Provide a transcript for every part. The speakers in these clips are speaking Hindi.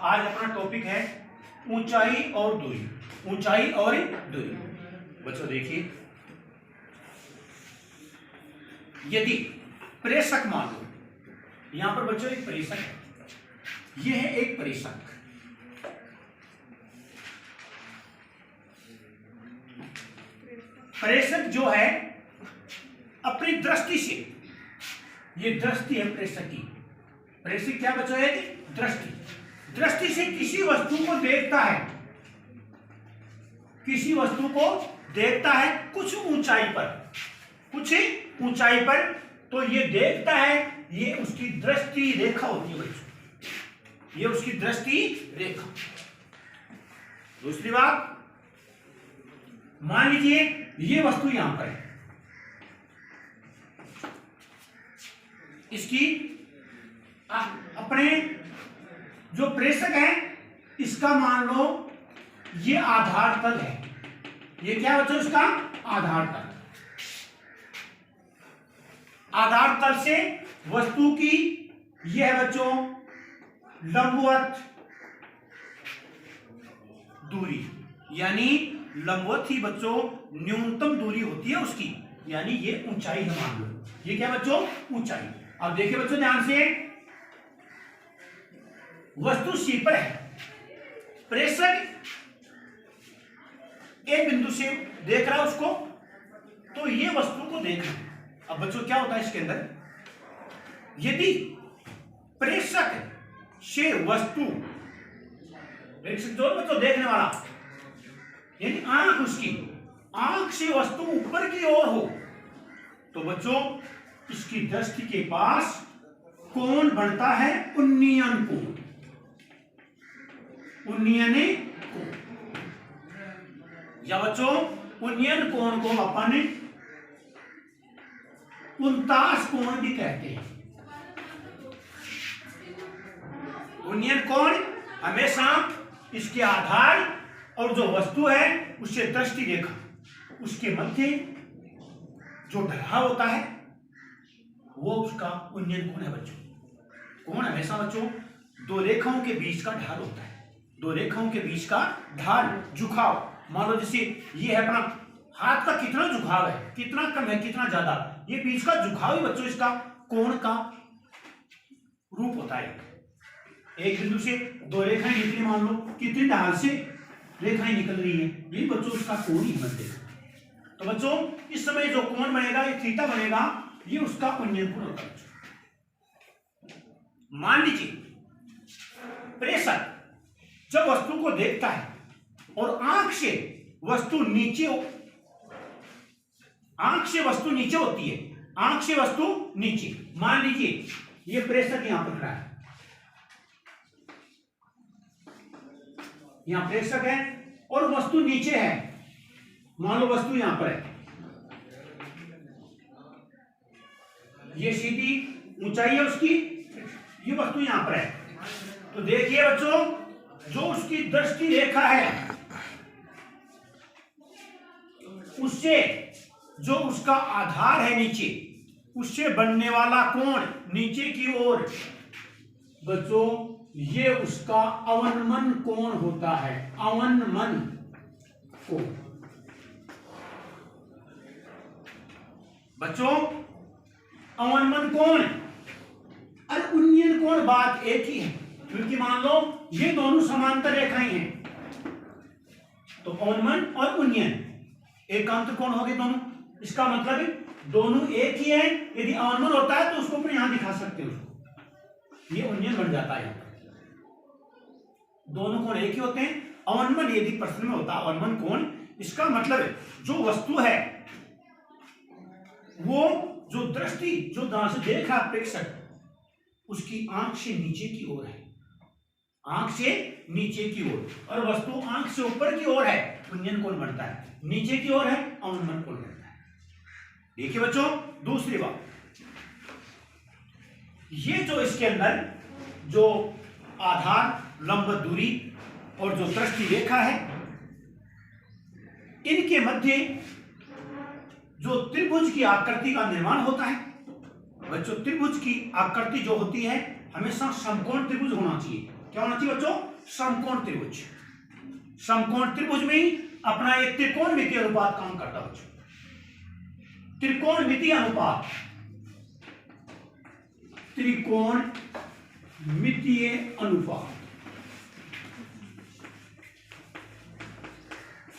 आज अपना टॉपिक है ऊंचाई और दूरी। ऊंचाई और दूरी। बच्चों देखिए, यदि प्रेषक मान लो, यहां पर बच्चों एक प्रेषक है, यह है एक प्रेषक। प्रेषक जो है अपनी दृष्टि से, ये दृष्टि है प्रेषक की। प्रेषक क्या बच्चों है? दृष्टि। दृष्टि से किसी वस्तु को देखता है, किसी वस्तु को देखता है कुछ ऊंचाई पर, कुछ ऊंचाई पर, तो ये देखता है, ये उसकी दृष्टि रेखा होती है बच्चों, ये उसकी दृष्टि रेखा। दूसरी बात, मान लीजिए ये वस्तु यहां पर है, इसकी अपने जो प्रेषक है इसका मान लो ये आधार तल है। ये क्या बच्चों? इसका आधार तल। आधार तल से वस्तु की यह है बच्चों लंबवत दूरी, यानी लंबवत ही बच्चों न्यूनतम दूरी होती है उसकी, यानी ये ऊंचाई है। मान लो ये क्या बच्चों? ऊंचाई। अब देखिए बच्चों ध्यान से, वस्तु सी पर है, प्रेषक एक बिंदु से देख रहा है उसको, तो ये वस्तु को देखना। अब बच्चों क्या होता है इसके अंदर, यदि प्रेषक से वस्तु, प्रेषक जो बच्चों देखने वाला, यानी आंख, उसकी आंख से वस्तु ऊपर की ओर हो, तो बच्चों इसकी दृष्टि के पास कोण बनता है उन्नयन कोण। उन्नयन कोण, या बच्चों उन्नयन कोण को अपन 49 कोण भी कहते हैं। उन्नयन कोण हमेशा इसके आधार और जो वस्तु है उससे दृष्टि रेखा, उसके मध्य जो ढलाव होता है वो उसका उन्नयन कोण है बच्चों। कोण हमेशा बच्चों दो रेखाओं के बीच का ढाल होता है, दो रेखाओं के बीच का ढाल, झुकाव। मान लो जैसे ये है अपना हाथ का कितना झुकाव है, कितना कम है, कितना ज्यादा, ये बीच का झुकाव ही बच्चों इसका कोण का रूप होता है। एक बिंदु से दो रेखाएं निकली, मान लो कितनी ढाल से रेखाएं निकल रही है, यही बच्चों उसका कोण ही बनते। तो बच्चों इस समय जो कोण बनेगा, ये थीटा बनेगा, ये उसका उन्नयन कोण होता है। मान लीजिए प्रेषक जब वस्तु को देखता है और आंख से वस्तु नीचे, आंख से वस्तु नीचे होती है, आंख से वस्तु नीचे। मान लीजिए ये प्रेषक यहां पर खड़ा है, यहां प्रेषक है और वस्तु नीचे है। मान लो वस्तु यहां पर है, ये सीधी ऊंचाई है उसकी, ये वस्तु यहां पर है। तो देखिए बच्चों जो उसकी दृष्टि रेखा है उससे जो उसका आधार है नीचे, उससे बनने वाला कोण नीचे की ओर बच्चों ये उसका अवनमन कोण होता है। अवनमन कोण बच्चों, अवनमन कोण और उन्नयन कोण बात एक ही है, क्योंकि मान लो ये दोनों समांतर रेखाएं हैं, तो अवनमन और उन्नयन एकांतर कोण हो गए दोनों। इसका मतलब दोनों एक ही है। यदि अवनमन होता है तो उसको अपन यहां दिखा सकते हैं, उसको ये उन्नयन बन जाता है। दोनों कोण एक ही होते हैं। अवनमन यदि प्रश्न में होता अवनमन कोण, इसका मतलब है जो वस्तु है वो जो दृष्टि जो से देख रहा प्रेक्षक, उसकी आंख से नीचे की ओर है, आंख से नीचे की ओर, और वस्तु आंख से ऊपर की ओर है, उन्नयन कोण बनता है। नीचे की ओर है, अवनमन कोण बनता है। देखिए बच्चों दूसरी बात, ये जो इसके अंदर जो आधार, लंबवत दूरी और जो दृष्टि रेखा है, इनके मध्य जो त्रिभुज की आकृति का निर्माण होता है। बच्चों त्रिभुज की आकृति जो होती है हमेशा समकोण त्रिभुज होना चाहिए। क्या होना चाहिए बच्चों? समकोण त्रिभुज। समकोण त्रिभुज में ही अपना एक त्रिकोणमितीय अनुपात काम करता है बच्चों। त्रिकोणमितीय अनुपात, त्रिकोणमितीय अनुपात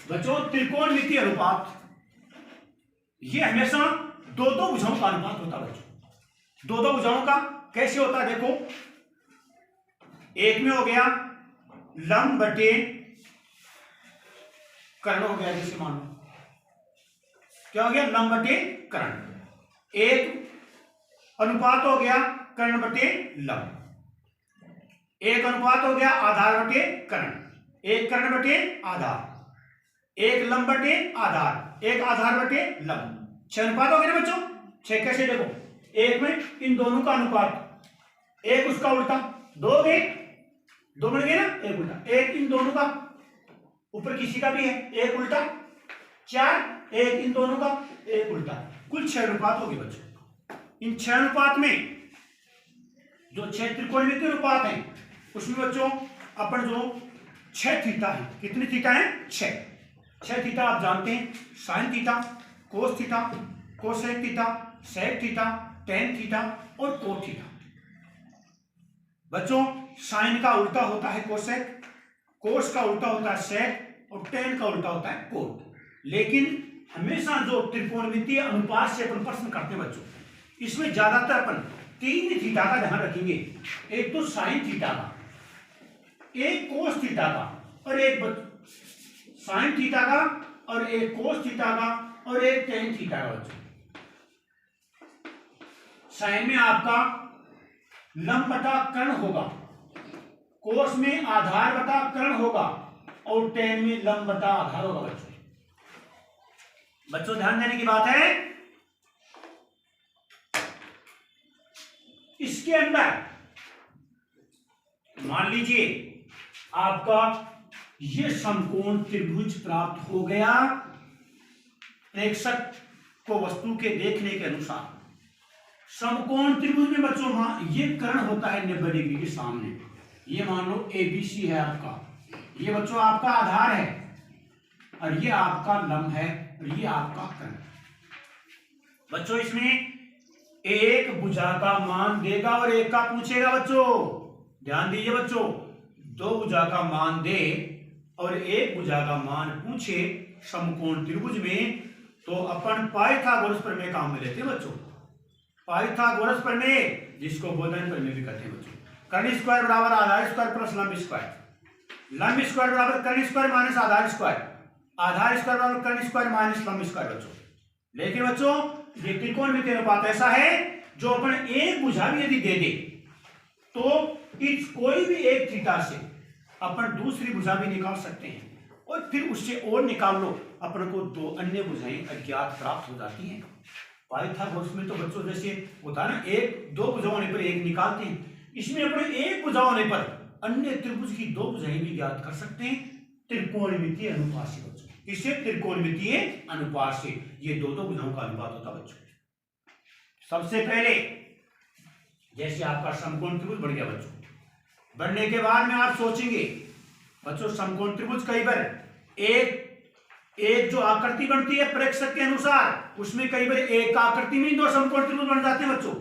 बच्चों, त्रिकोणमितीय अनुपात ये हमेशा दो दो भुजाओं का अनुपात होता है बच्चों। दो दो भुजाओं का कैसे होता है? देखो, एक में हो गया लंब बटे कर्ण हो गया, जैसे मान लो क्या हो गया? लंब बटे कर्ण। एक अनुपात हो गया कर्ण बटे लंब। एक अनुपात हो गया आधार बटे कर्ण। एक कर्ण बटे आधार, एक लंब बटे आधार, एक आधार बटे लंब। 6 अनुपात हो गए बच्चों। 6 कैसे? देखो, एक में इन दोनों का अनुपात, एक उसका उल्टा, 2 हो गए, 2 बन गए ना, एक उल्टा, एक इन दोनों का, ऊपर किसी का भी है, एक उल्टा, 4, एक इन दोनों का, एक उल्टा, कुल 6 अनुपात हो गए बच्चों। इन 6 अनुपात में जो 6 त्रिकोणमितीय अनुपात है उसमें बच्चों अपन जो 6 थीटा है, कितनी थीटा है? 6 थीटा आप जानते हैं, sine theta, cos theta, cosec theta, sec theta, tan theta और कोट थीटा। बच्चों साइन का उल्टा होता है कोसेक, कोस का उल्टा होता है सेक और टेन का उल्टा होता है कोट। लेकिन हमेशा जो त्रिकोणमितीय अनुपात से अपन प्रश्न करते हैं बच्चों, इसमें ज्यादातर अपन 3 थीटा का ध्यान रखेंगे। एक तो साइन थीटा का, एक कोस थीटा का और एक साइन थीटा का और एक कोस थीटा का और एक टेन थीटा का बच्चों। साइन में आपका लंब बटा कर्ण होगा, कोस में आधार बटा कर्ण होगा और टेन में लंब बटा आधार होगा बच्चों। बच्चों ध्यान देने की बात है, इसके अंदर मान लीजिए आपका ये समकोण त्रिभुज प्राप्त हो गया प्रेक्षक को वस्तु के देखने के अनुसार। समकोण त्रिभुज में बच्चों ये कर्ण होता है 90 डिग्री के सामने। ये मान लो ABC है आपका, ये बच्चों आपका आधार है और ये आपका लंब है और ये आपका कर्ण। बच्चों इसमें एक भुजा का मान देगा और एक का पूछेगा बच्चों। ध्यान दीजिए बच्चों, 2 भुजा का मान दे और एक भुजा का मान पूछे समकोण त्रिभुज में, तो अपन पाइथागोरस प्रमेय काम में लेते हैं बच्चों। पाइथागोरस प्रमेय, जिसको बोधन प्रमेय भी कहते हैं बच्चों। कर्ण स्क्वायर बराबर आधार स्क्वायर प्लस लंब स्क्वायर, लंब स्क्वायर बराबर कर्ण स्क्वायर माइनस आधार स्क्वायर, आधार स्क्वायर बराबर कर्ण स्क्वायर माइनस लंब स्क्वायर बच्चों। लेकिन बच्चों ये त्रिकोणमितीय अनुपात ऐसा है जो अपन एक भुजा भी यदि दे दे तो इस कोई भी एक थीटा से अपन दूसरी भुजा भी निकाल सकते हैं और फिर उससे और निकाल लो, अपन को 2 अन्य भुजाएं अज्ञात प्राप्त हो जाती हैं। पाइथागोरस में तो बच्चों जैसे होता है ना, 1-2 भुजा होने पर एक निकालते हैं, इसमें अपने एक भुजा होने पर अन्य त्रिभुज की 2 भुजाएं भी ज्ञात कर सकते हैं त्रिकोणमितीय अनुपात से बच्चों। इससे त्रिकोणमितीय अनुपात से ये 2 भुजाओं का अनुपात होता बच्चों। सबसे पहले जैसे आपका समकोण त्रिभुज बन गया बच्चों, बनने के बाद में आप सोचेंगे बच्चों समकोण त्रिभुज कई बार एक जो आकृति बनती है प्रेक्षक के अनुसार, उसमें कई बार एक आकृति में 2 समकोण त्रिभुज बन जाते हैं बच्चों।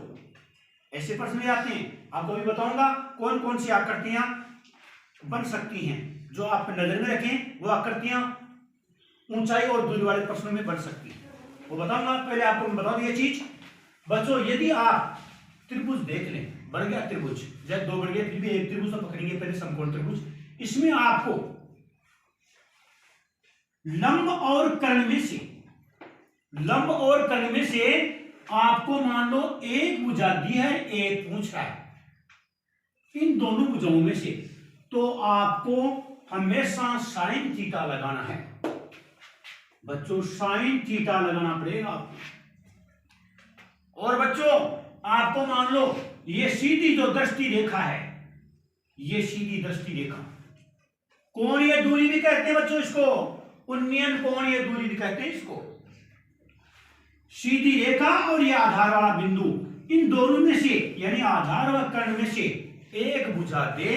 ऐसे प्रश्न आते हैं, आपको भी बताऊंगा कौन कौन सी आकृतियां बन सकती हैं। जो आप नजर में रखें वो आकृतियां ऊंचाई और दूरी वाले प्रश्नों में बन सकती है, वो बताऊंगा। पहले आपको मैं बता दूं ये चीज बच्चों, यदि आप त्रिभुज देख लें, बन गया त्रिभुज, जब 2 बन गए फिर भी एक त्रिभुज तो पकड़ेंगे पहले समकोण त्रिभुज। इसमें आपको लंब और कर्ण में से आपको मान लो एक भुजा दी है, एक पूछ रहा है, इन दोनों भुजाओं में से तो आपको हमेशा साइन थीटा लगाना है बच्चों, साइन थीटा लगाना पड़ेगा आपको। और बच्चों आपको मान लो ये सीधी जो दृष्टि रेखा है, ये सीधी दृष्टि रेखा, कोणीय दूरी भी कहते हैं बच्चों इसको, उन्नयन कोणीय दूरी भी कहते हैं इसको। सीधी रेखा और ये आधार वाला बिंदु, इन दोनों में से यानी आधार व कर्ण में से एक भुजा दे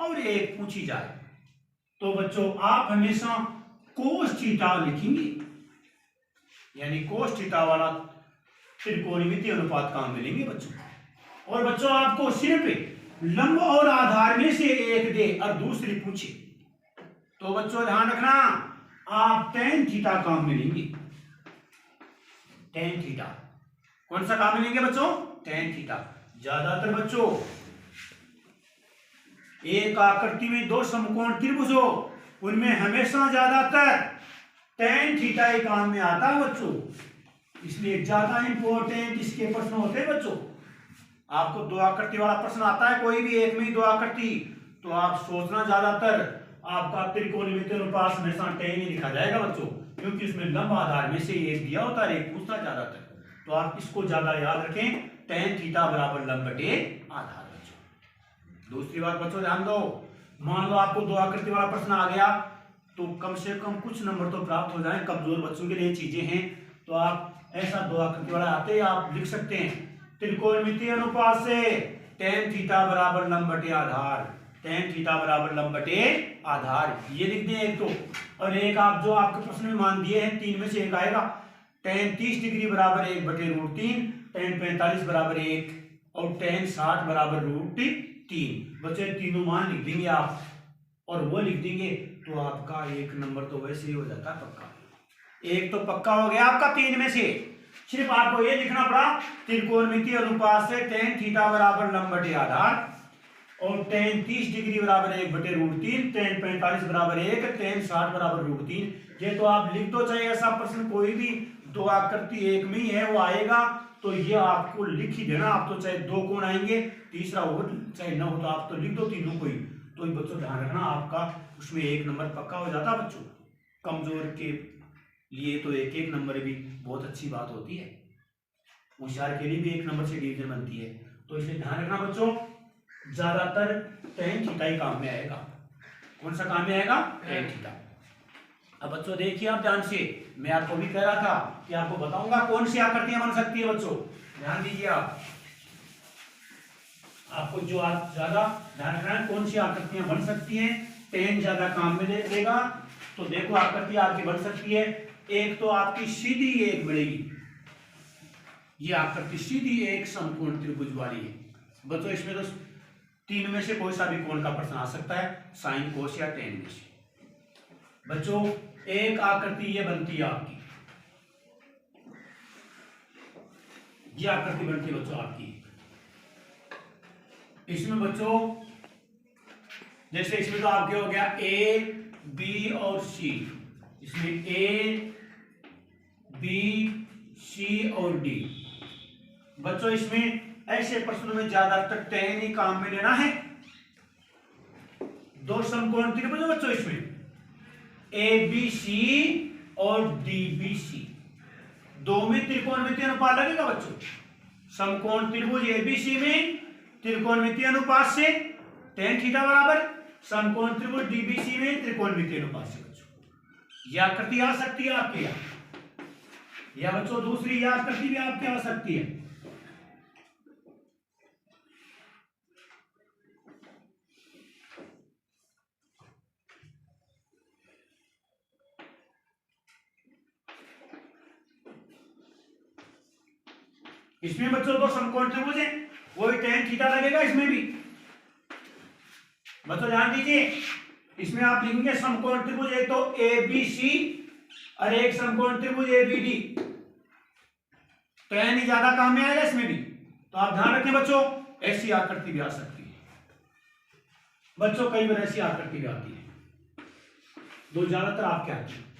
और एक पूछी जाए तो बच्चों आप हमेशा कोस थीटा लिखेंगे, यानी कोस थीटा वाला त्रिकोणमितीय अनुपात काम मिलेंगे बच्चों। और बच्चों आपको सिर्फ लंब और आधार में से एक दे और दूसरी पूछे तो बच्चों ध्यान रखना आप tan थीटा काम मिलेंगे। tan थीटा कौन सा काम मिलेंगे बच्चों? tan theta. ज्यादातर बच्चों एक आकृति में दो समकोण त्रिभुज हो उनमें हमेशा ज्यादातर tan थीटा ही काम में आता है बच्चों, इसलिए ज्यादा इंपॉर्टेंट इसके प्रश्न होते हैं बच्चों। आपको दो आकृति वाला प्रश्न आता है कोई भी एक में ही दो आकृति, तो आप सोचना ज्यादातर आपका त्रिकोणमितीय अनुपात हमेशा tan ही लिखा जाएगा बच्चों, क्योंकि उसमें लंब आधार में से एक दिया होता है, एक पूछता ज्यादातर। तो आप इसको ज्यादा याद रखें, tan थीटा बराबर लंब बटे आधार बच्चों। दूसरी बात बच्चों ध्यान दो, मान लो आपको दो आकृति वाला प्रश्न आ गया तो कम से कम कुछ नंबर तो प्राप्त हो जाए, कमजोर बच्चों के लिए चीजें हैं। तो आप ऐसा दो आकृति वाला आते आप लिख सकते हैं त्रिकोणमितीय अनुपात से tan थीटा बराबर लंब बटे आधार, tan थीटा बराबर लंब बटे आधार, ये लिख दें एक तो। और एक आप जो आपके प्रश्न में मान दिए हैं तीन में से एक आएगा, tan 30 डिग्री बराबर 1 बटे √3, tan 45 बराबर 1 और tan 60 बराबर √3। बच्चे तीनों मान लिख देंगे आप और वो लिख देंगे तो आपका एक नंबर तो वैसे ही हो जाता है पक्का। एक तो पक्का हो गया आपका तीन में से। सिर्फ आपको ये लिखना पड़ा त्रिकोणमितीय अनुपात से tan थीटा बराबर लंब बटे आधार और tan 30 डिग्री बराबर 1 बटे √3, tan 45 बराबर 1, tan 60 बराबर √3। ये तो आप लिख दो, चाहे ऐसा प्रश्न कोई भी दो आकृति एक में ही है वो आएगा तो ये आपको लिख ही देना। आप तो चाहे दो कोण आएंगे तीसरा हो चाहे न हो तो आप तो लिख दो तीनों को ही। तो बच्चों ध्यान रखना आपका उसमें एक नंबर पक्का हो जाता बच्चों। कमजोर के लिए तो एक एक नंबर भी बहुत अच्छी बात होती है, होशियार के लिए भी एक नंबर से डिवीजन बनती है। तो इसलिए ध्यान रखना बच्चों ज्यादातर tan थीटा ही काम में आएगा। कौन सा काम में आएगा? tan theta. अब बच्चों देखिए आप ध्यान से, मैं आपको भी कह रहा था कि आपको बताऊंगा कौन सी आकृतियां बन सकती है बच्चों, ध्यान दीजिए आप। आपको जो आप ज्यादा ध्यान रखना है कौन सी आकृतियां बन सकती हैं, tan ज्यादा काम में देगा। तो देखो आकृति आपकी बन सकती है, एक तो आपकी सीधी एक मिलेगी, ये आकृति सीधी एक समकोण त्रिभुज वाली है बच्चों। इसमें तो तीन में से कोई सा भी कोण का प्रश्न आ सकता है, साइन कोस या tan में से। बच्चों एक आकृति ये बनती है आपकी, ये आकृति बनती है बच्चों आपकी। इसमें बच्चों जैसे इसमें तो आपके हो गया A, B और C, इसमें A, B, C और D। बच्चों इसमें ऐसे प्रश्नों में ज्यादातर tan ही काम में लेना है। दो समकोण त्रिभुज बच्चों इसमें ABC और DBC, दो में त्रिकोणमितीय अनुपात लगेगा बच्चों। समकोण त्रिभुज ABC में त्रिकोणमितीय अनुपात से tan थीटा बराबर, समकोण त्रिभुज DBC में त्रिकोणमितीय अनुपात से बच्चों। यह आकृति आ सकती है आपके यहाँ, या बच्चों दूसरी यह आकृति भी आपके आ सकती है। इसमें बच्चों दो समकोण त्रिभुज है, वो भी tan थीटा लगेगा इसमें भी। बच्चों ध्यान दीजिए, इसमें आप लिखेंगे समकोण त्रिभुज एक तो ABC और एक समकोण त्रिभुज ABD। tan ही ज्यादा काम में आएगा इसमें भी, तो आप ध्यान रखें बच्चों ऐसी आकृति भी आ सकती है बच्चों, कई बार ऐसी आकृति भी आती है, दो ज्यादातर आपके आती है।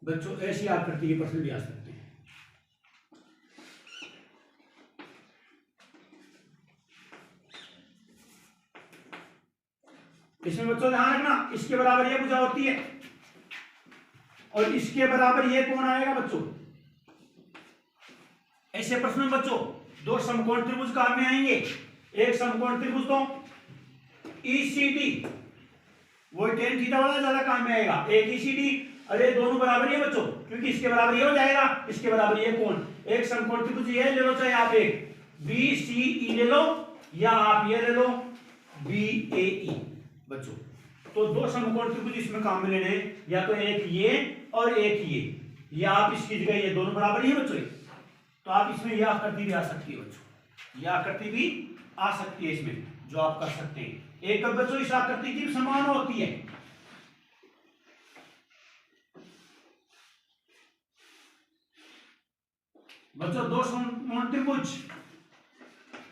बच्चों ऐसी आकृति के प्रश्न भी आ सकते हैं। इसमें बच्चों ध्यान रखना इसके बराबर ये भुजा होती है और इसके बराबर ये कौन आएगा बच्चों। ऐसे प्रश्न में बच्चों दो समकोण त्रिभुज काम में आएंगे, एक समकोण त्रिभुज तो ECD, वो tan थीटा वाला ज्यादा काम में आएगा, एक ECD। अरे दोनों बराबर ही है बच्चों, क्योंकि इसके बराबर ये हो जाएगा, इसके बराबर ये कोण। एक समकोण त्रिभुज ये ले लो, चाहे आप एक BCE ले लो या आप ये ले लो BAE बच्चों। तो दो समकोण त्रिभुज इसमें काम में लेने हैं, या तो एक ये और एक ये, या आप इसकी जगह ये दोनों बराबर ही है बच्चों। तो आप इसमें यह आकृति भी आ सकती है बच्चों, यह आकृति भी आ सकती है इसमें, जो आप कर सकते हैं। एक बच्चों इस आकृति की समान होती है। बच्चों दो समकोण त्रिभुज,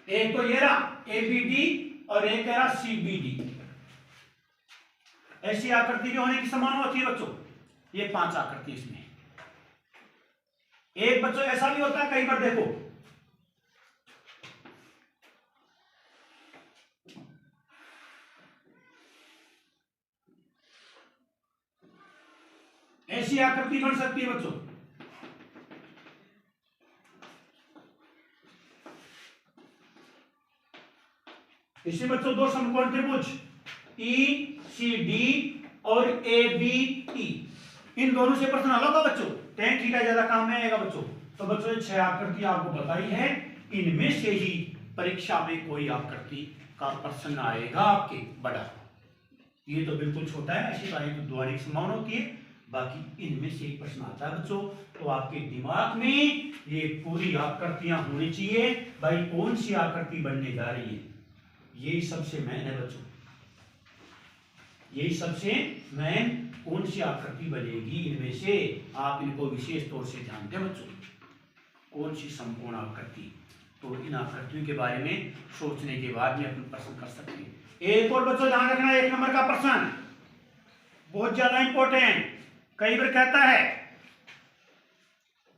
एक तो ये रहा ABD और एक रहा CBD, ऐसी आकृति भी होने की समान होती है बच्चों। ये 5 आकृति इसमें। एक बच्चों ऐसा भी होता है कई बार, देखो ऐसी आकृति बन सकती है बच्चों। इसमें बच्चों दो समकोण त्रिभुज ECD और ABE, इन दोनों से प्रश्न हल होगा बच्चों। tan थीटा ज्यादा काम में आएगा बच्चों। तो बच्चों ये 6 आकृति आपको बताई है, इनमें से ही परीक्षा में कोई आकृति का प्रश्न आएगा आपके बड़ा। ये तो बिल्कुल छोटा है, ऐसी बातें तो दोहराने की संभावना होती है, बाकी इनमें से एक प्रश्न आता है बच्चों। तो आपके दिमाग में ये पूरी आकृतियां होनी चाहिए, भाई कौन सी आकृति बनने जा रही है, यही सबसे मेन है बच्चों। यही सबसे मेन कौन सी आकृति बनेगी इनमें से, आप इनको विशेष तौर से ध्यान दें बच्चों, कौन सी संपूर्ण आकृति। तो इन आकृतियों के बारे में सोचने के बाद में अपन प्रश्न कर सकते हैं। एक और बच्चों ध्यान रखना, 1 नंबर का प्रश्न बहुत ज्यादा इंपॉर्टेंट, कई बार कहता है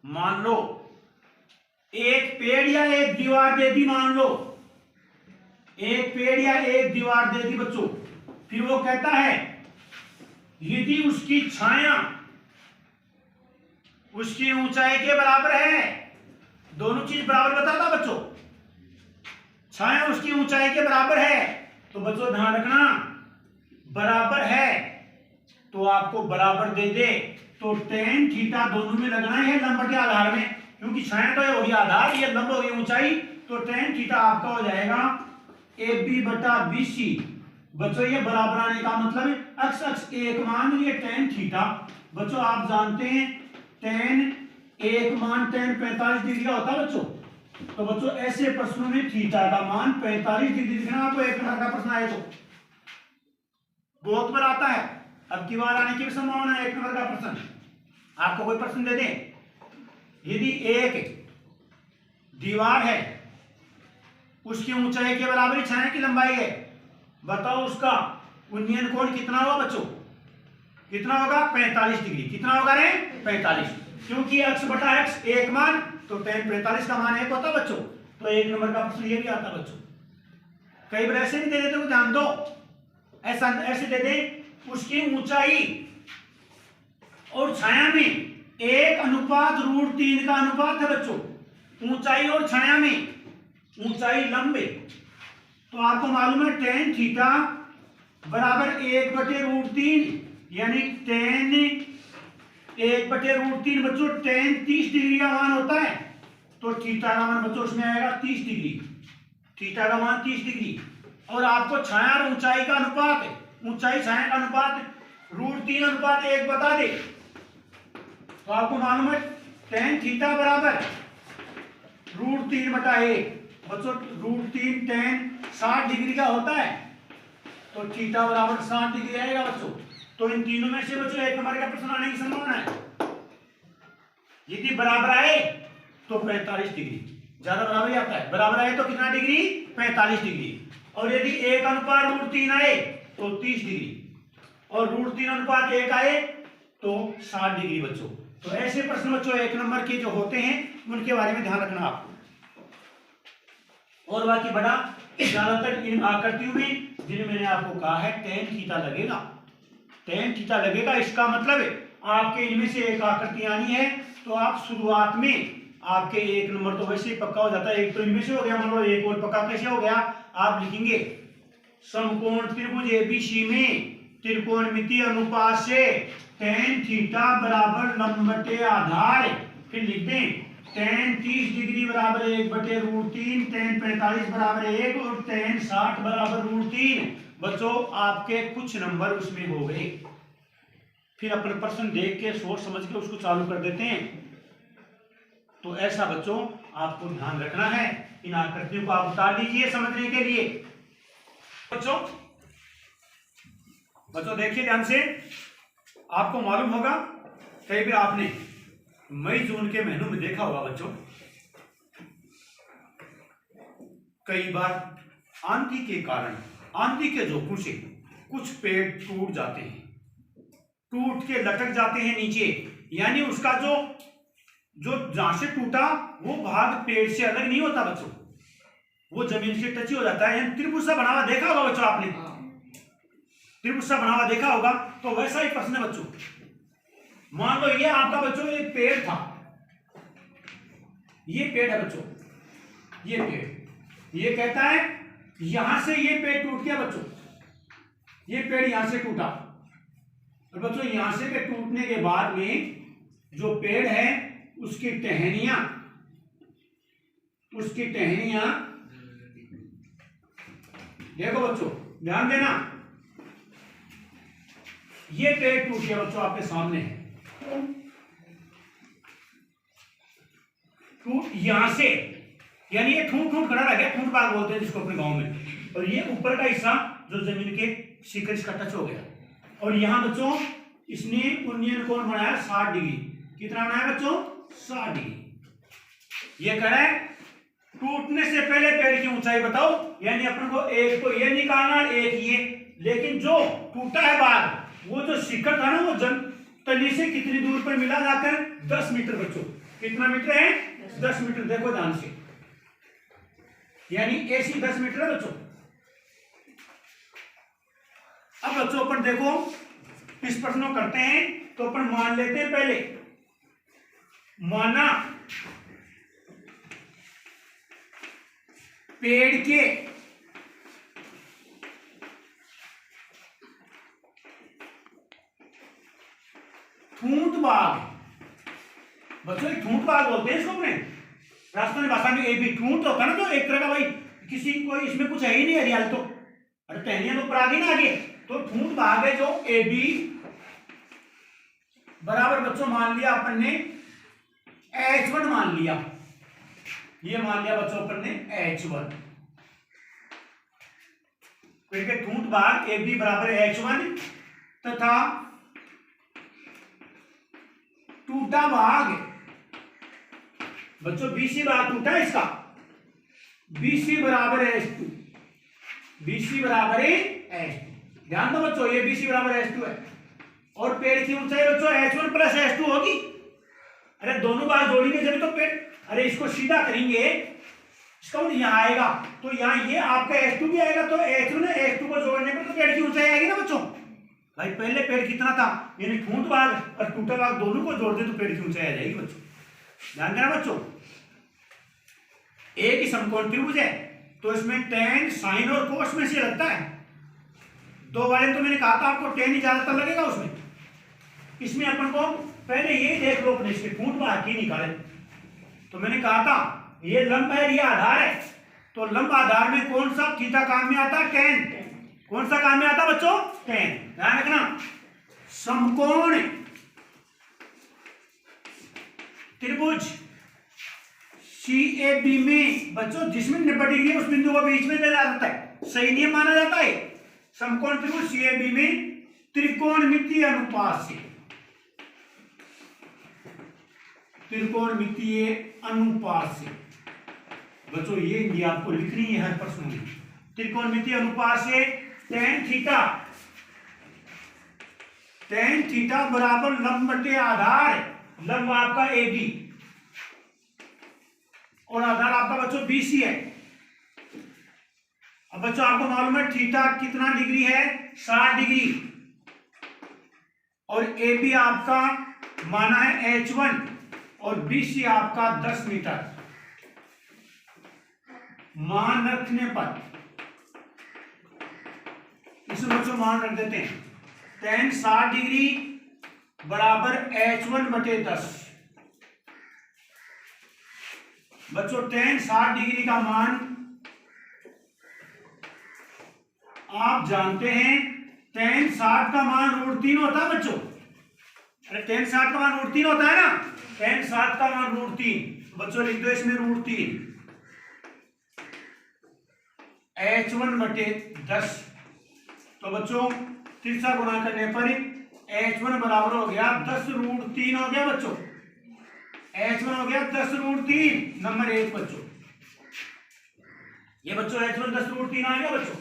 मान लो एक पेड़ या एक दीवार दे दी, मान लो एक पेड़ या एक दीवार दे दी बच्चों, फिर वो कहता है यदि उसकी छाया उसकी ऊंचाई के बराबर है, दोनों चीज बराबर बताता बच्चों, छाया उसकी ऊंचाई के बराबर है, तो बच्चों ध्यान रखना बराबर है तो आपको बराबर दे दे, तो tan थीटा दोनों में लगना है लंब के आधार में, क्योंकि छाया तो ये होगी आधार, ये लंब होगी ऊंचाई, तो tan थीटा आपका हो जाएगा AB बटा BC। बच्चों ये बराबर आने का मतलब है अक्स अक्स एक मान लिए tan थीटा। बच्चों आप जानते हैं tan एक मान tan 45 डिग्री का होता है बच्चों। तो बच्चों ऐसे प्रश्नों में थीटा का मान 45 डिग्री दिखना आपको, 1 नंबर का प्रश्न आए तो बहुत बार आता है, अब की बार आने की भी संभावना है 1 नंबर का प्रश्न। आपको कोई प्रश्न दे दें, यदि एक दीवार है उसकी ऊंचाई के बराबर ही छाया की लंबाई है, बताओ उसका उन्नयन कोण कितना होगा बच्चों, कितना होगा 45 डिग्री। कितना होगा रे 45, क्योंकि x बटा x एक मान, तो tan 45 का मान 1 होता बच्चों। तो 1 नंबर का प्रश्न ये भी आता बच्चों। कई बार ऐसे भी दे देते हो, ध्यान दो, ऐसा ऐसे दे दे उसकी ऊंचाई और छाया में 1:√3 का अनुपात है बच्चों, ऊंचाई और छाया में, ऊंचाई लंबे, तो आपको मालूम है tan थीटा बराबर 1/√3, यानी tan 1/√3 बच्चों tan 30 डिग्री का मान होता है, तो थीटा का मान बच्चों उसमें आएगा 30 डिग्री, थीटा का मान 30 डिग्री। और आपको छाया और ऊंचाई का अनुपात है, ऊंचाई छाया का अनुपात √3:1 बता दे, तो आपको मालूम है tan थीटा बराबर √3/1 बच्चों, √3 tan 60 डिग्री का होता है, तो थीटा बराबर 60 डिग्री आएगा बच्चों। तो इन तीनों में से बच्चों 1 नंबर का प्रश्न आने की संभावना है। यदि बराबर आए तो 45 डिग्री, ज्यादा बराबर ही आता है, बराबर आए तो कितना डिग्री 45 डिग्री, और यदि 1:√3 आए तो 30 डिग्री, और √3:1 आए तो 60 डिग्री बच्चों। तो ऐसे प्रश्न बच्चों 1 नंबर के जो होते हैं उनके बारे में ध्यान रखना आप। और बाकी बड़ा ज्यादातर इन आकृतियों में जिन्हें मैंने आपको कहा है tan थीटा लगेगा, tan थीटा लगेगा, इसका मतलब है आपके इनमें से एक आकृति आनी है, तो आप शुरुआत में आपके 1 नंबर तो वैसे ही पक्का हो जाता है, एक तो इनमें से हो गया, मान लो एक और पक्का कैसे हो गया, आप लिखेंगे समकोण त्रिभुज ABC में त्रिकोणमितीय अनुपात से tan थीटा बराबर लंब बटे आधार, फिर लिख दें tan 30 डिग्री बराबर 1/√3, tan 45 बराबर 1 और tan 60 बराबर √3। बच्चों आपके कुछ नंबर उसमें हो गए। फिर अपन प्रश्न देख के सोच समझ के उसको चालू कर देते हैं। तो ऐसा बच्चों आपको ध्यान रखना है। इन आकृतियों को आप बता दीजिए समझने के लिए। बच्चों देखिए ध्यान से, आपको मालूम होगा कई बार आपने मई जून के महीनों में देखा होगा बच्चों, कई बार आंधी के कारण, आंधी के झोंकों से कुछ पेड़ टूट जाते हैं, टूट के लटक जाते हैं नीचे, यानी उसका जो जहां से टूटा वो भाग पेड़ से अलग नहीं होता बच्चों, वो जमीन से टच हो जाता है। यानी त्रिभुज सा बना हुआ देखा होगा बच्चों आपने, त्रिभुज सा बना हुआ देखा होगा। तो वैसा ही प्रश्न है बच्चों। मान लो ये आपका बच्चों एक पेड़ था, ये पेड़ है बच्चों, ये पेड़, ये कहता है यहां से ये पेड़ टूट गया बच्चों, ये पेड़ यहां से टूटा, और बच्चों यहां से पेड़ टूटने के बाद में जो पेड़ है उसकी टहनियां देखो बच्चों ध्यान देना, ये पेड़ टूट गया बच्चों आपके सामने है, टूट यहां से, यानी ये ठूंठ खड़ा रह गया, ठूंठ भाग बोलते हैं जिसको अपने गांव में, और ये ऊपर का हिस्सा जो जमीन के शिखर इसका टच हो गया। और यहां बच्चों इसने उन्नयन कोण बनाया 60 डिग्री। कितना बनाया बच्चों? 60 डिग्री। ये कह रहा है टूटने से पहले पेड़ की ऊंचाई बताओ, यानी अपन को एक तो ये निकालना, एक ये, लेकिन जो टूटा है बाहर वो जो शिखर था ना वो तली से कितनी दूर पर मिला जाकर 10 मीटर बच्चों। कितना मीटर है? 10 मीटर। देखो ध्यान से, यानी ऐसी 10 मीटर है बच्चों। अब बच्चों अपन देखो इस प्रश्न को करते हैं, तो अपन मान लेते हैं पहले, माना पेड़ के ठूंठ भाग, बच्चों एक ठूंठ भाग बोलते हैं इसको अपने राजस्थानी भाषा में। ए बी ठूंठ होता ना, तो एक तरह का भाई किसी कोई इसमें कुछ है ही नहीं हरियाल, तो अरे टहनियां तो ऊपर आ गई ना आगे, तो ठूंठ भाग है जो ए बी बराबर बच्चों मान लिया अपन ने H1 मान लिया, ये मान लिया बच्चों अपन ने H1। ठूंठ भाग ए बी बराबर H1 तथा टूटा भाग बच्चों BC भाग टूटा है इसका, BC बराबर H2, BC बराबर H2। ध्यान दो बच्चों ये BC बराबर H2 है, और पेड़ की ऊंचाई बच्चों H1 प्लस H2 होगी। अरे दोनों बार जोड़ेंगे जब तो पेड़, अरे इसको सीधा करेंगे, इसका यहाँ आएगा तो यहाँ ये आपका H2 भी आएगा, तो H1 H2 को जोड़ने पर तो पेड़ की ऊंचाई आएगी ना बच्चों। भाई पहले पेड़ कितना था, यानी ठूंठ भाग और टूटा भाग दोनों को जोड़ दे तो पेड़ की ऊंचाई आ जाएगी बच्चों। ध्यान देना बच्चों, एक ही समकोण त्रिभुज है, तो इसमें tan sin और cos में से लगता है। दो वाले तो मैंने कहा था आपको tan ही ज्यादातर लगेगा उसमें। इसमें अपन को पहले ये देख लो अपने इसके ठूंठ भाग की निकाले, तो मैंने कहा था ये लंब है, ये आधार है, तो लंब आधार में कौन सा थीटा काम में आता है? tan। कौन सा काम में आता बच्चों? tan। ध्यान रखना, समकोण त्रिभुज CAB में बच्चों जिसमें 90 डिग्री है उस बिंदु को बीच में ले जाता है, सही नियम माना जाता है। समकोण त्रिभुज CAB में त्रिकोणमितीय अनुपात से, त्रिकोणमितीय अनुपात से बच्चों ये हिंदी आपको लिखनी है हर प्रश्न में। त्रिकोणमितीय अनुपात से tan थीटा बराबर लंब बटे आधार, लंब आपका AB और आधार आपका बच्चों BC है। अब बच्चों आपको मालूम है थीटा कितना डिग्री है? 60 डिग्री, और AB आपका माना है H1 और BC आपका 10 मीटर। मान रखने पर इसमें बच्चों मान रख देते हैं tan 60 डिग्री बराबर h1/10। बच्चों tan 60 डिग्री का मान आप जानते हैं, tan 60 का मान √3 होता है बच्चों। अरे tan 60 का मान √3 होता है ना, tan 60 का मान √3। बच्चों लिख दो इसमें √3 h1/10। तो बच्चों तिरछा गुणा करने पर h1 बराबर हो गया 10√3 हो गया बच्चों। h1 हो गया 10√3 नंबर 1 बच्चों। ये बच्चों h1 10√3 आ गया बच्चों।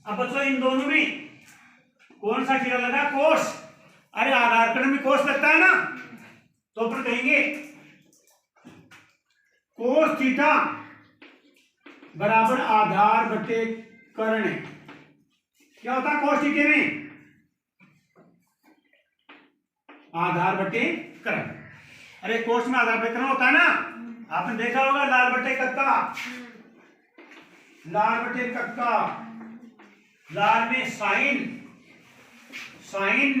अब बच्चों इन दोनों में कौन सा किरण लगा? कोस। अरे आधार कर्ण में कोस लगता है ना, तो अपन कहेंगे कोस थीटा बराबर आधार बटे कर्ण। क्या होता है कोस थीटा में? आधार बटे कर्ण। अरे कोस में आधार बटे कर्ण होता है ना, आपने देखा होगा लाल बटे कक्का, लाल बटे कक्का, लाल में साइन, साइन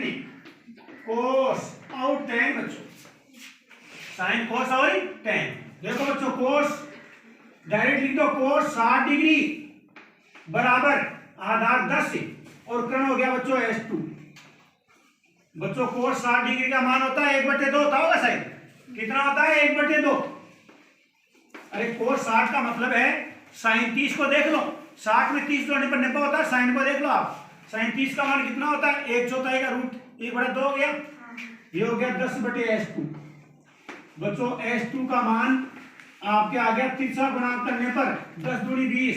कोस और टेन बच्चों, साइन कोस और टेन। देखो बच्चों कोस डायरेक्ट लिख दो, कोस 60 डिग्री बराबर आधार 10 और कर्ण हो गया बच्चों h2। बच्चों कोस 60 डिग्री का मान होता है 1/2 होता होगा शायद, कितना होता है 1/2। अरे कोस 60 का मतलब है साइन 30 को देख लो, 60 में 30 जोड़ने पर 90 होता है, साइन को देख लो आप, साइन 30 का मान कितना होता है 1/4 का रूट 1/2 हो गया, ये हो गया 10/h2। बच्चों h2 का मान आपके आ गया तिरछा गुणा करने पर 10 दूनी 20,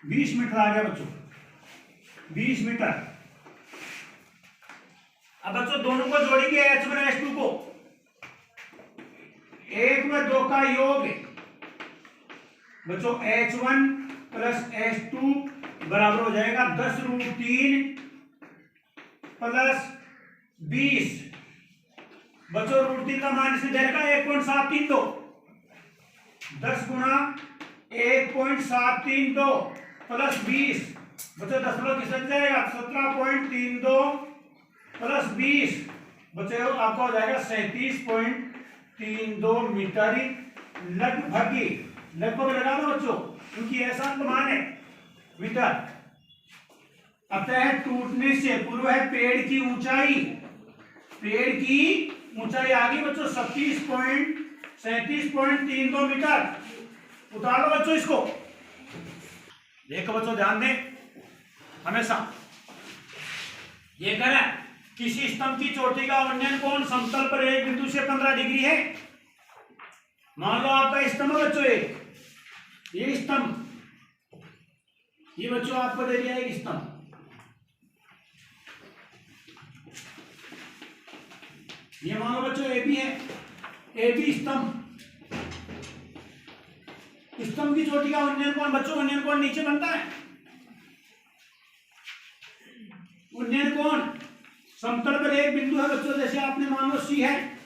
20 मीटर आ गया बच्चों, 20 मीटर। अब बच्चों दोनों को जोड़ेंगे h1 और h2 को, 1 में 2 का योग बच्चों h1 प्लस h2 बराबर हो जाएगा 10√3 प्लस 20। बच्चों √3 का मान इसे दे रखा 1.732, 10 गुणा 1.732 प्लस 20। बच्चों दशमलव किसमें जाएगा 17.32 प्लस 20। बच्चों आपका हो जाएगा 37.32 मीटर लगभग, लगभग लगा दो बच्चों क्योंकि ऐसा मान है मीटर। अतः टूटने से पूर्व है पेड़ की ऊंचाई, पेड़ की ऊंचाई आ गई बच्चों 37.32 मीटर। उतार लो बच्चों इसको। देखो बच्चों ध्यान दें, हमेशा ये कह रहा है किसी स्तंभ की चोटी का उन्नयन कोण समतल पर एक बिंदु से 15 डिग्री है। मान लो आपका स्तंभ बच्चों ये स्तंभ, ये बच्चों आपको दे दिया एक स्तंभ, ये मान लो बच्चों ए बी है, ए बी स्तंभ, स्तंभ की चोटी का उन्नयन कोण बच्चों, उन्नयन कोण नीचे बनता है, उन्नयन कोण समतल पर एक बिंदु है बच्चों, जैसे आपने मान लो सी है,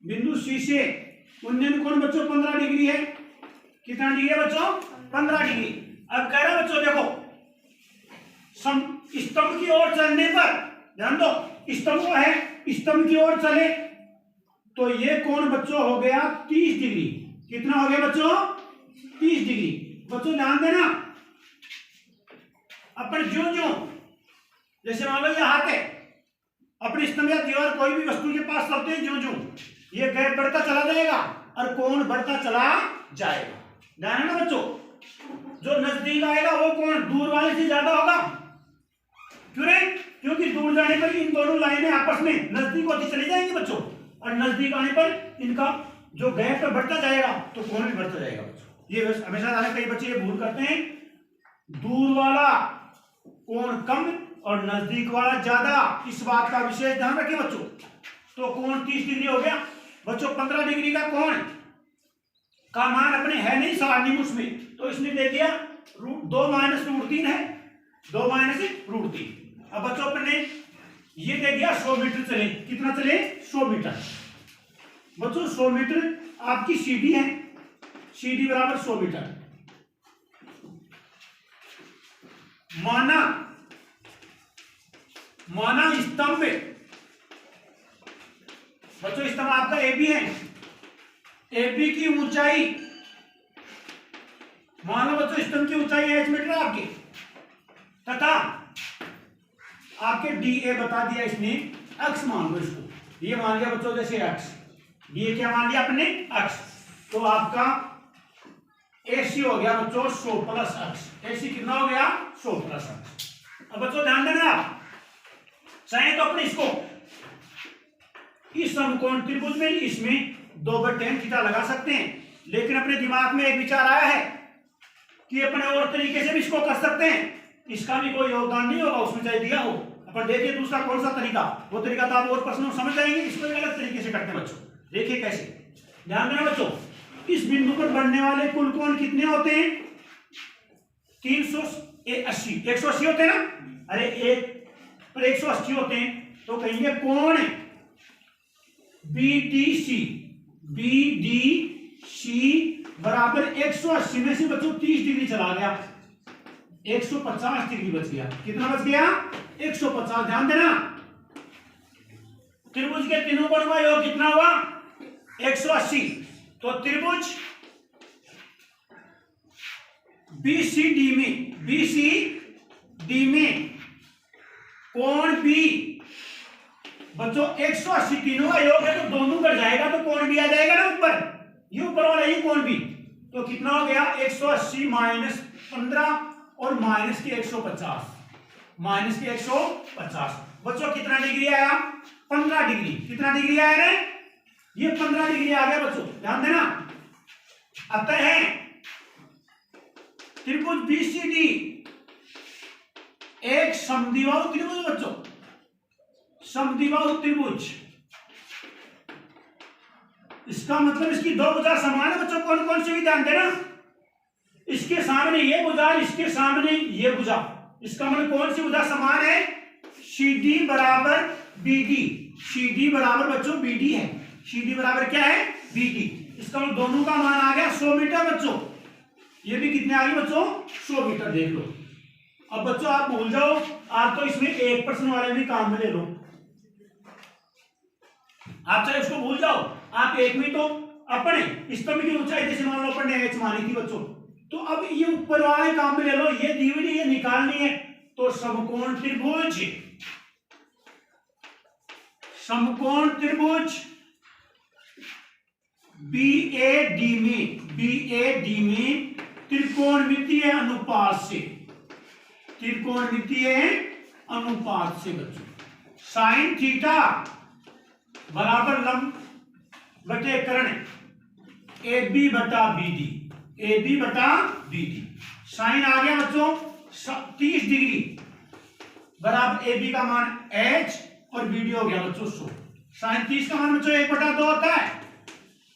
बिंदु सी से उन्नयन कोण बच्चों 15 डिग्री है। कितना डिग्री है बच्चों 15 डिग्री। अब कह रहा बच्चों देखो स्तंभ की ओर चलने पर ध्यान दो, स्तंभ को है स्तंभ की ओर चले तो ये कोण बच्चों हो गया 30 डिग्री। कितना हो गया बच्चों 30 डिग्री। बच्चों ध्यान देना, अपन ज्यों ज्यों जैसे मान लो ये हाथ है, अपने स्तंभ या दीवार कोई भी वस्तु के पास चलते हैं ज्यों ज्यों ये गैप बढ़ता चला जाएगा और कोण बढ़ता चला जाएगा। ध्यान है ना बच्चों, जो नजदीक आएगा वो कोण दूर वाले से ज्यादा होगा। क्यों रे? क्योंकि दूर जाने पर इन दोनों लाइनें आपस में नजदीक होती चली जाएंगी बच्चों, और नजदीक आने पर इनका जो गैप बढ़ता जाएगा तो कोण भी बढ़ता जाएगा बच्चों। ये हमेशा कई बच्चे ये भूल करते हैं, दूर वाला कोण कम और नजदीक वाला ज्यादा। इस बात का विशेष ध्यान रखें बच्चों। तो कोण 30 डिग्री हो गया बच्चों। 15 डिग्री का कोण का मान अपने है नहीं सारनीमुस में, तो इसने दे दिया √2 माइनस √3 है, 2 माइनस √3। अब बच्चों अपने ये दे दिया 100 मीटर चले। कितना चले 100 मीटर बच्चों। 100 मीटर आपकी सीडी है, सीडी बराबर 100 मीटर। माना स्तंभ, बच्चों स्तंभ आपका ए बी है, ए बी की ऊंचाई, मान लो बच्चों स्तंभ की ऊंचाई h मीटर है आपके, तथा आपके डी ए बता दिया इसने, अक्ष मान लो इसको, ये मान लिया बच्चों जैसे अक्ष, डी ए क्या मान लिया अपने अक्ष, तो आपका AC हो गया बच्चों 100 प्लस अक्ष, AC कितना हो गया 100 प्लस अक्ष। अब बच्चों ध्यान देना, आप चाहे तो अपने इसको इस समकोण त्रिभुज में इसमें 2/tan थीटा लगा सकते हैं, लेकिन अपने दिमाग में एक विचार आया है कि अपने और तरीके से भी इसको कर सकते हैं, इसका भी कोई योगदान नहीं होगा उसमें चाहे दिया हो। अपन देखिए दूसरा कौन सा तरीका, वो तरीका तो आप और प्रश्नों समझ जाएंगे, इसको अलग तरीके से करते हैं बच्चों। देखिए कैसे, ध्यान देना बच्चों, इस बिंदु पर बनने वाले कुल कोण कितने होते हैं 380, 180 होते हैं ना, अरे एक पर 180 होते हैं, तो कहेंगे कोण BDC बराबर 180 में से बच्चों 30 डिग्री चला गया, 150 डिग्री बच गया, कितना बच गया 150। ध्यान देना, त्रिभुज के तीनों कोणों का योग कितना हुआ 180, तो त्रिभुज BCD में कोण B बच्चों 180 तीनों का योग है, तो दोनों बढ़ जाएगा तो कोण भी आ जाएगा ना ऊपर, ये ऊपर वाला ये कोण भी, तो कितना हो गया 180 माइनस 15 और माइनस के 150, माइनस के 150 बच्चों कितना डिग्री आया 15 डिग्री, कितना डिग्री आया रे, ये 15 डिग्री आ गया बच्चों। ध्यान देना, अतः है त्रिभुज BCD एक समद्विबाहु त्रिभुज बच्चों, समद्विबाहु त्रिभुज, इसका मतलब इसकी दो भुजा समान है बच्चों, कौन कौन सी भी ध्यान देना, इसके सामने ये भुजा, इसके सामने ये भुजा, इसका मतलब कौन सी भुजा समान है CD बराबर BD, CD बराबर बच्चों BD है, CD बराबर क्या है BD, इसका मतलब दोनों का मान आ गया 100 मीटर बच्चों, ये भी कितने आ गए बच्चों 100 मीटर। देख लो, अब बच्चों आप भूल जाओ, आप तो इसमें 1% वाले भी काम में ले लो, आप चाहे उसको भूल जाओ, आप एक में तो अपने स्तंभ की ऊंचाई जैसे मान लो अपन ने h मानी थी बच्चों, तो अब ये ऊपर वाले काम में ले लो, ये दी हुई ये निकालनी है, तो समकोण त्रिभुज, समकोण त्रिभुज BAD में त्रिकोणमितीय अनुपात से, त्रिकोणमितीय अनुपात से बच्चों साइन थीटा बराबर लंब बटे कर्ण AB बटा BD, साइन आ गया बच्चों 30 डिग्री बराबर AB का मान H और BD हो गया बच्चों 100, साइन 30 का मान बच्चों 1/2 होता है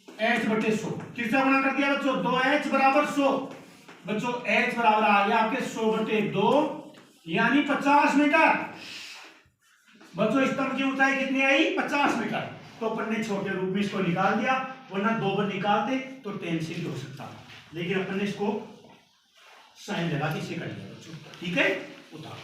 H बटे 100, तीसरा गुणा कर दिया बच्चों 2H बराबर 100, बच्चों H बराबर आ गया आपके 100 बटे 2 यानी 50 मीटर। बच्चों स्तंभ की ऊंचाई कितनी आई 50 मीटर, तो अपन ने छोटे रूप में इसको निकाल दिया, वरना 2 बार निकालते तो tan से भी हो सकता था, लेकिन अपन ने इसको साइन लगा के इसे कर दिया बच्चों, ठीक है उतारो।